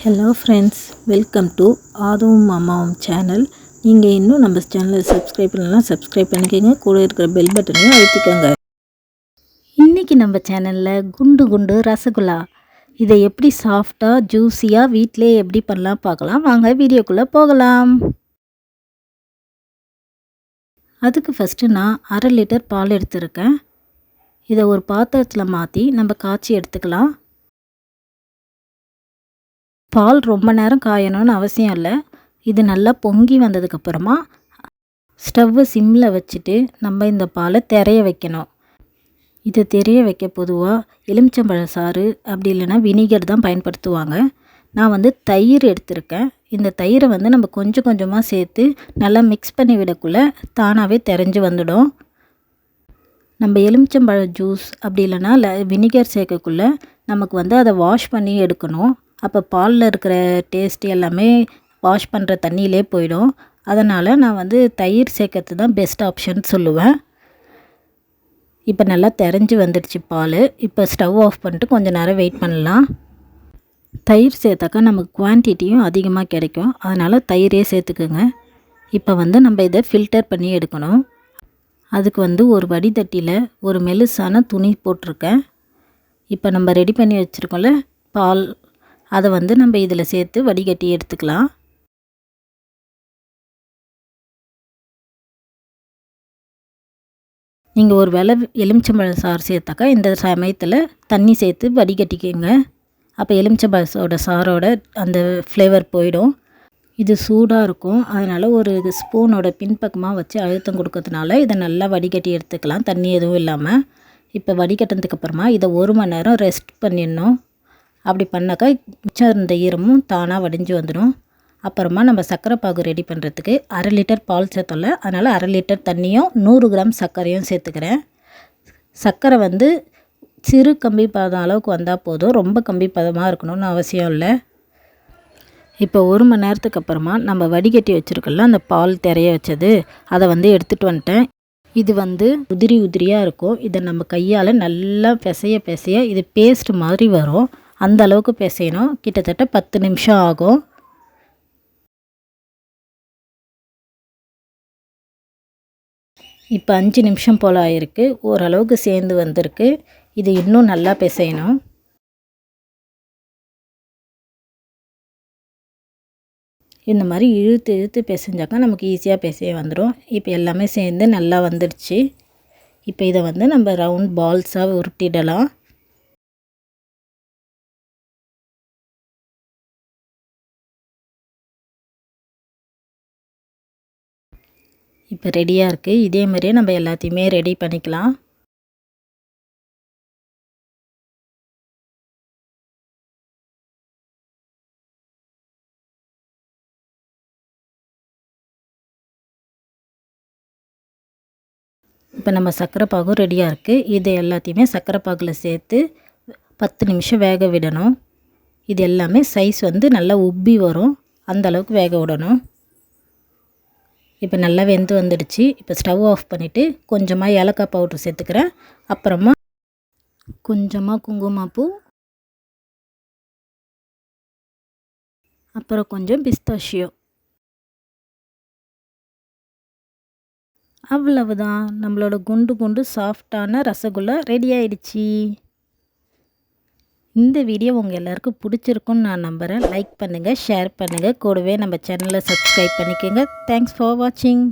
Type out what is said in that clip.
Hello friends, welcome to ஆதுவும் அம்மாவும் channel. நீங்கள் இன்னும் நம்ம சேனலை சப்ஸ்கிரைப் பண்ணலாம், சப்ஸ்கிரைப் பண்ணிக்கோங்க. கூட இருக்கிற பெல் பட்டனையும் அழுத்திக்கோங்க. இன்றைக்கி நம்ம சேனலில் குண்டு குண்டு ரசகுல்லா, இதை எப்படி சாஃப்டாக ஜூஸியாக வீட்டிலே எப்படி பண்ணலாம் பார்க்கலாம். வாங்க வீடியோக்குள்ளே போகலாம். அதுக்கு ஃபஸ்ட்டு நான் 1/2 லிட்டர் பால் எடுத்துருக்கேன். இதை ஒரு பாத்திரத்தில் மாற்றி நம்ம காய்ச்சி எடுத்துக்கலாம். பால் ரொம்ப நேரம் காயணும்னு அவசியம் இல்லை. இது நல்லா பொங்கி வந்ததுக்கப்புறமா ஸ்டவ்வை சிம்மில் வச்சுட்டு நம்ம இந்த பாலை திரைய வைக்கணும். இது திரைய வைக்க பொதுவாக எலுமிச்சம்பழ சாறு அப்படி இல்லைன்னா வினிகர் தான் பயன்படுத்துவாங்க. நான் தயிர் எடுத்திருக்கேன். இந்த தயிரை நம்ம கொஞ்சம் கொஞ்சமாக சேர்த்து நல்லா மிக்ஸ் பண்ணி விடக்குள்ளே தானாகவே திரைஞ்சி வந்துடும். நம்ம எலுமிச்சம்பழ ஜூஸ் அப்படி இல்லைன்னா வினிகர் சேர்க்கக்குள்ளே நமக்கு அதை வாஷ் பண்ணி எடுக்கணும். அப்போ பாலில் இருக்கிற டேஸ்ட் எல்லாமே வாஷ் பண்ணுற தண்ணியிலே போயிடும். அதனால் நான் தயிர் சேர்க்கறது தான் பெஸ்ட் ஆப்ஷன் சொல்லுவேன். இப்போ நல்லா திரைஞ்சி வந்துடுச்சு பால். இப்போ ஸ்டவ் ஆஃப் பண்ணிட்டு கொஞ்சம் நேரம் வெயிட் பண்ணலாம். தயிர் சேர்த்தாக்கா நமக்கு குவான்டிட்டியும் அதிகமாக கிடைக்கும். அதனால் தயிரே சேர்த்துக்குங்க. இப்போ நம்ம இதை ஃபில்டர் பண்ணி எடுக்கணும். அதுக்கு ஒரு வடிதட்டியில் ஒரு மெலிசான துணி போட்டிருக்கேன். இப்போ நம்ம ரெடி பண்ணி வச்சுருக்கோம்ல பால், அதை நம்ம இதில் சேர்த்து வடிகட்டி எடுத்துக்கலாம். நீங்கள் ஒரு வேளை எலுமிச்சம்பழம் சாறு சேர்த்தாக்கா இந்த சமயத்தில் தண்ணி சேர்த்து வடிகட்டிக்கோங்க. அப்போ எலுமிச்சம்பழத்தோட சாரோட அந்த ஃப்ளேவர் போயிடும். இது சூடாக இருக்கும். அதனால் ஒரு ஸ்பூனோட பின்பக்கமாக வச்சு அழுத்தம் கொடுக்கறதுனால இதை நல்லா வடிகட்டி எடுத்துக்கலாம், தண்ணி எதுவும் இல்லாமல். இப்போ வடிகட்டினதுக்கப்புறமா இதை 1 மணி நேரம் ரெஸ்ட் பண்ணிடணும். அப்படி பண்ணாக்கா மிச்சம் இருந்த ஈரமும் தானாக வடிஞ்சு வந்துடும். அப்புறமா நம்ம சர்க்கரை பாகு ரெடி பண்ணுறதுக்கு 1/2 லிட்டர் பால் சேர்த்தோம்ல, அதனால் 1/2 லிட்டர் தண்ணியும் 100 கிராம் சர்க்கரையும் சேர்த்துக்கிறேன். சர்க்கரை சிறு கம்பி பதம் அளவுக்கு வந்தால் போதும், ரொம்ப கம்பி பதமாக இருக்கணும்னு அவசியம் இல்லை. இப்போ 1 மணி நேரத்துக்கு அப்புறமா நம்ம வடிகட்டி வச்சுருக்கோம்ல அந்த பால் திரைய வச்சது, அதை எடுத்துகிட்டு வந்துட்டேன். இது உதிரி உதிரியாக இருக்கும். இதை நம்ம கையால் நல்லா பிசைய இது பேஸ்ட் மாதிரி வரும். அந்த அளவுக்கு பிசையணும். கிட்டத்தட்ட 10 நிமிஷம் ஆகும். இப்போ 5 நிமிஷம் போல் ஆகிருக்கு. ஓரளவுக்கு சேர்ந்து வந்திருக்கு. இது இன்னும் நல்லா பிசையணும். இந்த மாதிரி இழுத்து இழுத்து பிசைஞ்சாக்கா நமக்கு ஈஸியாக பிசைய வந்துடும். இப்போ எல்லாமே சேர்ந்து நல்லா வந்துடுச்சு. இப்போ இதை நம்ம ரவுண்ட் பால்ஸாக உருட்டிடலாம். இப்போ ரெடியாக இருக்குது. இதே மாதிரியே நம்ம எல்லாத்தையுமே ரெடி பண்ணிக்கலாம். இப்போ நம்ம சர்க்கரை பாகும் ரெடியாக இருக்குது. இது எல்லாத்தையுமே சர்க்கரை பாகில் சேர்த்து 10 நிமிஷம் வேக விடணும். இது எல்லாமே சைஸ் நல்லா உப்பி வரும், அந்த அளவுக்கு வேக விடணும். இப்போ நல்லா வெந்து வந்துடுச்சு. இப்போ ஸ்டவ் ஆஃப் பண்ணிவிட்டு கொஞ்சமாக ஏலக்காய் பவுட்ரு சேர்த்துக்கிறேன். அப்புறமா கொஞ்சமாக குங்குமப்பூ, அப்புறம் கொஞ்சம் பிஸ்தாஷியோ. அவ்வளவுதான், நம்மளோட குண்டு குண்டு சாஃப்டான ரசகுல்லா ரெடி ஆயிடுச்சு. இந்த வீடியோ உங்கள் எல்லாருக்கும் பிடிச்சிருக்குன்னு நான் நம்புகிறேன். லைக் பண்ணுங்கள், ஷேர் பண்ணுங்கள், கூடவே நம்ம சேனலை சப்ஸ்கிரைப் பண்ணிக்கோங்க. தேங்க்ஸ் ஃபார் வாட்சிங்.